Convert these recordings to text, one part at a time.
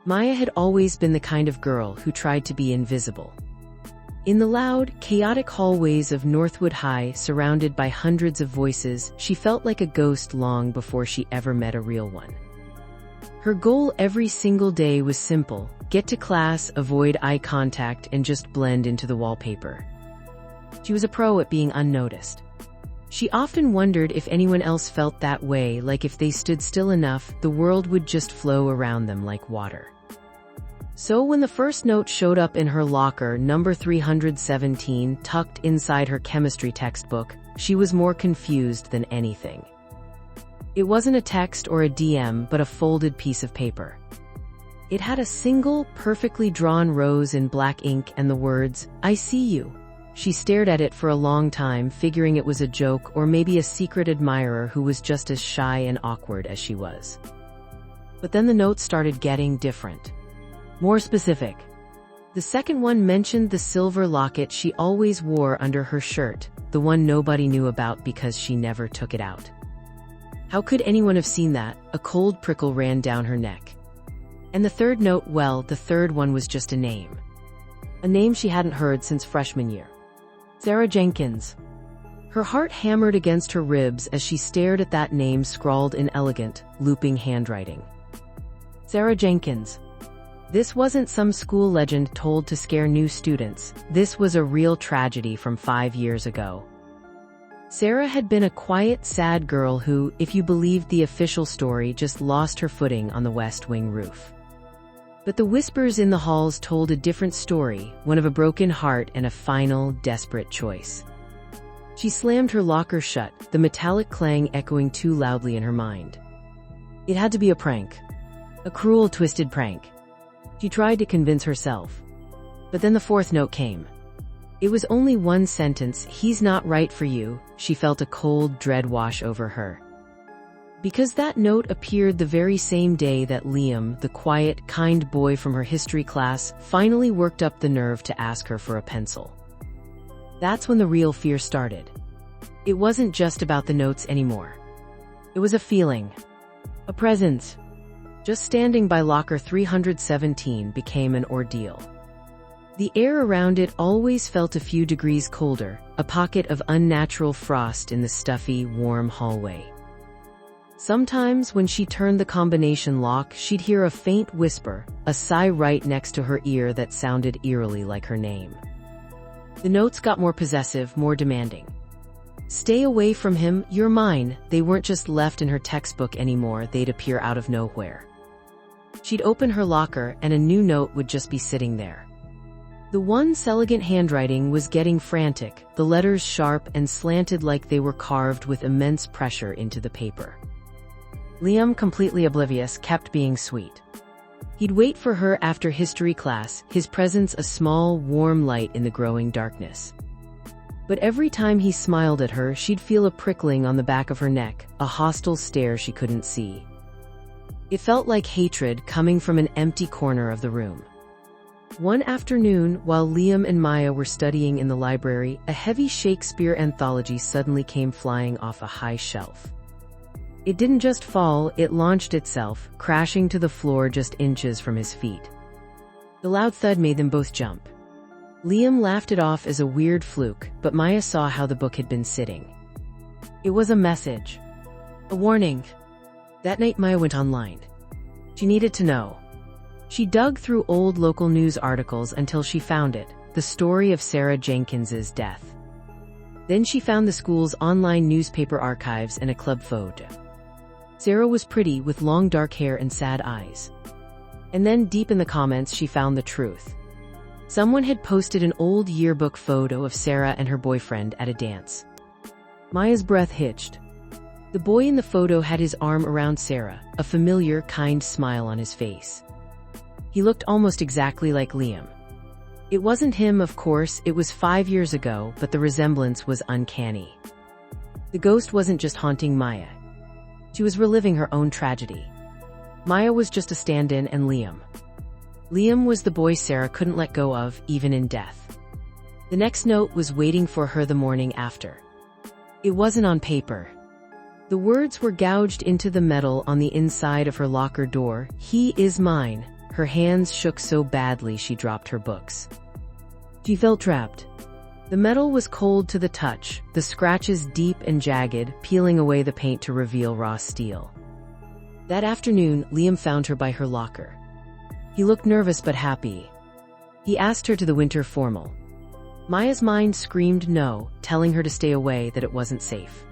Maya had always been the kind of girl who tried to be invisible. In the loud, chaotic hallways of Northwood High, surrounded by hundreds of voices, she felt like a ghost long before she ever met a real one. Her goal every single day was simple: get to class, avoid eye contact, and just blend into the wallpaper. She was a pro at being unnoticed. She often wondered if anyone else felt that way, like if they stood still enough, the world would just flow around them like water. So when the first note showed up in her locker, number 317, tucked inside her chemistry textbook, she was more confused than anything. It wasn't a text or a DM, but a folded piece of paper. It had a single, perfectly drawn rose in black ink and the words, "I see you." She stared at it for a long time, figuring it was a joke or maybe a secret admirer who was just as shy and awkward as she was. But then the notes started getting different. More specific. The second one mentioned the silver locket she always wore under her shirt, the one nobody knew about because she never took it out. How could anyone have seen that? A cold prickle ran down her neck. And the third note, well, the third one was just a name. A name she hadn't heard since freshman year. Sarah Jenkins. Her heart hammered against her ribs as she stared at that name scrawled in elegant, looping handwriting. Sarah Jenkins. This wasn't some school legend told to scare new students. This was a real tragedy from 5 years ago. Sarah had been a quiet, sad girl who, if you believed the official story, just lost her footing on the West Wing roof. But the whispers in the halls told a different story, one of a broken heart and a final, desperate choice. She slammed her locker shut, the metallic clang echoing too loudly in her mind. It had to be a prank. A cruel, twisted prank. She tried to convince herself. But then the fourth note came. It was only one sentence: "He's not right for you." She felt a cold dread wash over her. Because that note appeared the very same day that Liam, the quiet, kind boy from her history class, finally worked up the nerve to ask her for a pencil. That's when the real fear started. It wasn't just about the notes anymore. It was a feeling. A presence. Just standing by locker 317 became an ordeal. The air around it always felt a few degrees colder, a pocket of unnatural frost in the stuffy, warm hallway. Sometimes when she turned the combination lock, she'd hear a faint whisper, a sigh right next to her ear that sounded eerily like her name. The notes got more possessive, more demanding. "Stay away from him, you're mine." They weren't just left in her textbook anymore, they'd appear out of nowhere. She'd open her locker and a new note would just be sitting there. The one's elegant handwriting was getting frantic, the letters sharp and slanted like they were carved with immense pressure into the paper. Liam, completely oblivious, kept being sweet. He'd wait for her after history class, his presence a small, warm light in the growing darkness. But every time he smiled at her, she'd feel a prickling on the back of her neck, a hostile stare she couldn't see. It felt like hatred coming from an empty corner of the room. One afternoon, while Liam and Maya were studying in the library, a heavy Shakespeare anthology suddenly came flying off a high shelf. It didn't just fall, it launched itself, crashing to the floor just inches from his feet. The loud thud made them both jump. Liam laughed it off as a weird fluke, but Maya saw how the book had been sitting. It was a message. A warning. That night Maya went online. She needed to know. She dug through old local news articles until she found it, the story of Sarah Jenkins's death. Then she found the school's online newspaper archives and a club photo. Sarah was pretty, with long dark hair and sad eyes. And then deep in the comments she found the truth. Someone had posted an old yearbook photo of Sarah and her boyfriend at a dance. Maya's breath hitched. The boy in the photo had his arm around Sarah, a familiar, kind smile on his face. He looked almost exactly like Liam. It wasn't him, of course, it was 5 years ago, but the resemblance was uncanny. The ghost wasn't just haunting Maya. She was reliving her own tragedy. Maya was just a stand-in and Liam was the boy Sarah couldn't let go of, even in death. The next note was waiting for her the morning after. It wasn't on paper. The words were gouged into the metal on the inside of her locker door. "He is mine." her hands shook so badly she dropped her books. She felt trapped. The metal was cold to the touch, the scratches deep and jagged, peeling away the paint to reveal raw steel. That afternoon, Liam found her by her locker. He looked nervous but happy. He asked her to the winter formal. Maya's mind screamed no, telling her to stay away, that it wasn't safe.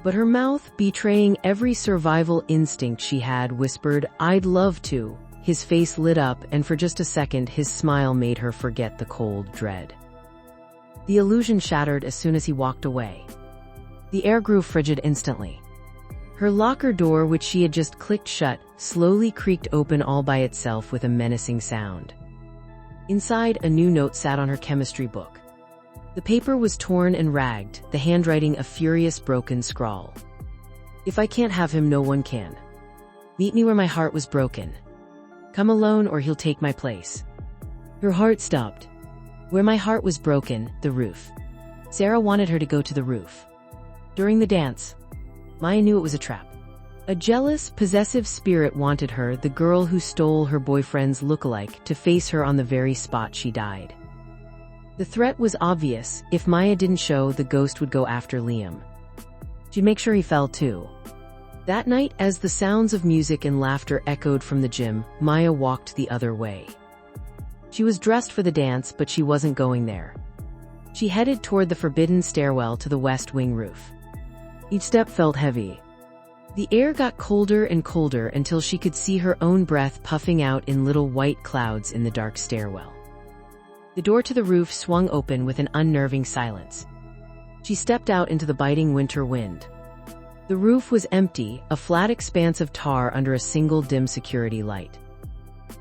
But her mouth, betraying every survival instinct she had, whispered, "I'd love to." His face lit up, and for just a second his smile made her forget the cold dread. The illusion shattered as soon as he walked away. The air grew frigid instantly. Her locker door, which she had just clicked shut, slowly creaked open all by itself with a menacing sound. Inside, a new note sat on her chemistry book. The paper was torn and ragged, the handwriting a furious broken scrawl. "If I can't have him, no one can. Meet me where my heart was broken. Come alone or he'll take my place." Her heart stopped. Where my heart was broken, the roof. Sarah wanted her to go to the roof. During the dance, Maya knew it was a trap. A jealous, possessive spirit wanted her, the girl who stole her boyfriend's lookalike, to face her on the very spot she died. The threat was obvious. If Maya didn't show, the ghost would go after Liam. She'd make sure he fell too. That night, as the sounds of music and laughter echoed from the gym, Maya walked the other way. She was dressed for the dance, but she wasn't going there. She headed toward the Forbidden Stairwell to the West Wing roof. Each step felt heavy. The air got colder and colder until she could see her own breath puffing out in little white clouds in the dark stairwell. The door to the roof swung open with an unnerving silence. She stepped out into the biting winter wind. The roof was empty, a flat expanse of tar under a single dim security light.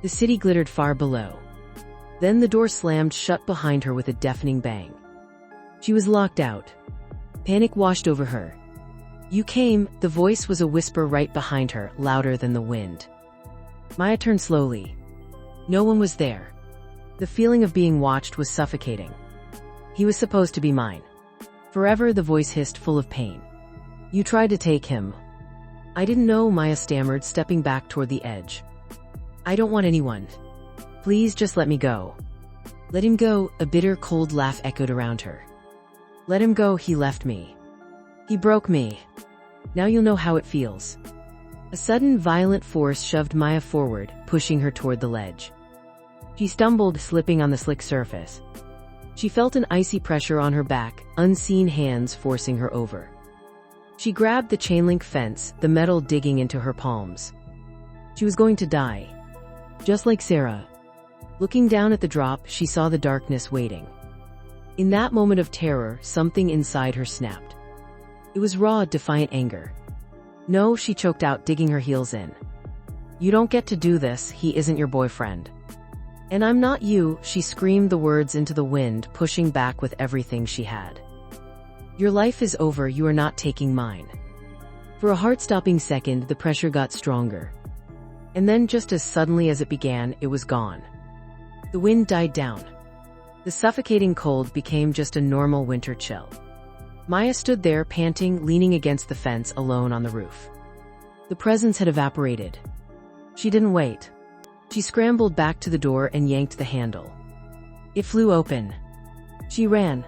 The city glittered far below. Then the door slammed shut behind her with a deafening bang. She was locked out. Panic washed over her. "You came," the voice was a whisper right behind her, louder than the wind. Maya turned slowly. No one was there. The feeling of being watched was suffocating. "He was supposed to be mine. Forever," the voice hissed, full of pain. "You tried to take him." "I didn't know," Maya stammered, stepping back toward the edge. "I don't want anyone. Please just let me go." "Let him go," a bitter, cold laugh echoed around her. "Let him go, he left me. He broke me. Now you'll know how it feels." A sudden, violent force shoved Maya forward, pushing her toward the ledge. She stumbled, slipping on the slick surface. She felt an icy pressure on her back, unseen hands forcing her over. She grabbed the chain-link fence, the metal digging into her palms. She was going to die. Just like Sarah. Looking down at the drop, she saw the darkness waiting. In that moment of terror, something inside her snapped. It was raw, defiant anger. "No," she choked out, digging her heels in. "You don't get to do this, he isn't your boyfriend." "And I'm not you," she screamed the words into the wind, pushing back with everything she had. "Your life is over, you are not taking mine." For a heart-stopping second, the pressure got stronger. And then, just as suddenly as it began, it was gone. The wind died down. The suffocating cold became just a normal winter chill. Maya stood there, panting, leaning against the fence, alone on the roof. The presence had evaporated. She didn't wait. She scrambled back to the door and yanked the handle. It flew open. She ran.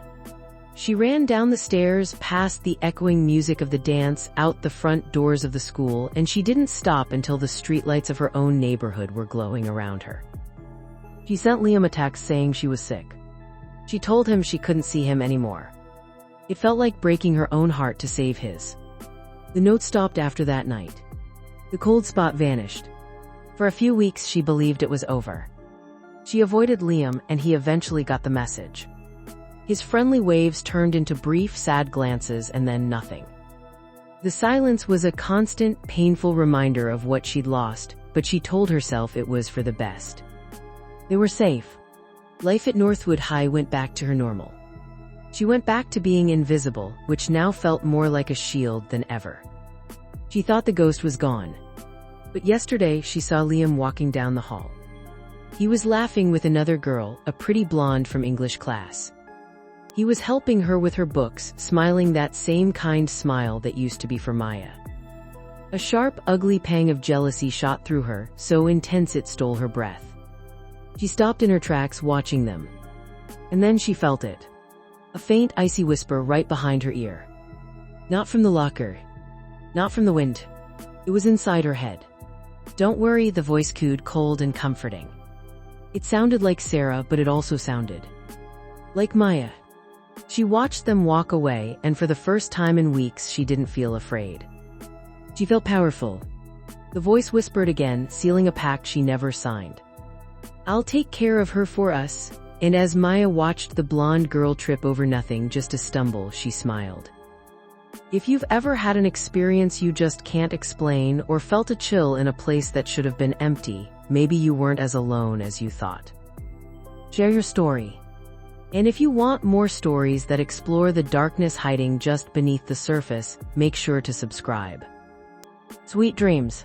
She ran down the stairs, past the echoing music of the dance, out the front doors of the school, and she didn't stop until the streetlights of her own neighborhood were glowing around her. She sent Liam a text saying she was sick. She told him she couldn't see him anymore. It felt like breaking her own heart to save his. The note stopped after that night. The cold spot vanished. For a few weeks she believed it was over. She avoided Liam, and he eventually got the message. His friendly waves turned into brief, sad glances and then nothing. The silence was a constant, painful reminder of what she'd lost, but she told herself it was for the best. They were safe. Life at Northwood High went back to her normal. She went back to being invisible, which now felt more like a shield than ever. She thought the ghost was gone. But yesterday she saw Liam walking down the hall. He was laughing with another girl, a pretty blonde from English class. He was helping her with her books, smiling that same kind smile that used to be for Maya. A sharp, ugly pang of jealousy shot through her, so intense it stole her breath. She stopped in her tracks, watching them. And then she felt it. A faint, icy whisper right behind her ear. Not from the locker. Not from the wind. It was inside her head. "Don't worry," the voice cooed, cold and comforting. It sounded like Sarah, but it also sounded like Maya. She watched them walk away, and for the first time in weeks she didn't feel afraid. She felt powerful. The voice whispered again, sealing a pact she never signed. "I'll take care of her for us." And as Maya watched the blonde girl trip over nothing, just a stumble, she smiled. If you've ever had an experience you just can't explain, or felt a chill in a place that should have been empty, maybe you weren't as alone as you thought. Share your story. And if you want more stories that explore the darkness hiding just beneath the surface, make sure to subscribe. Sweet dreams.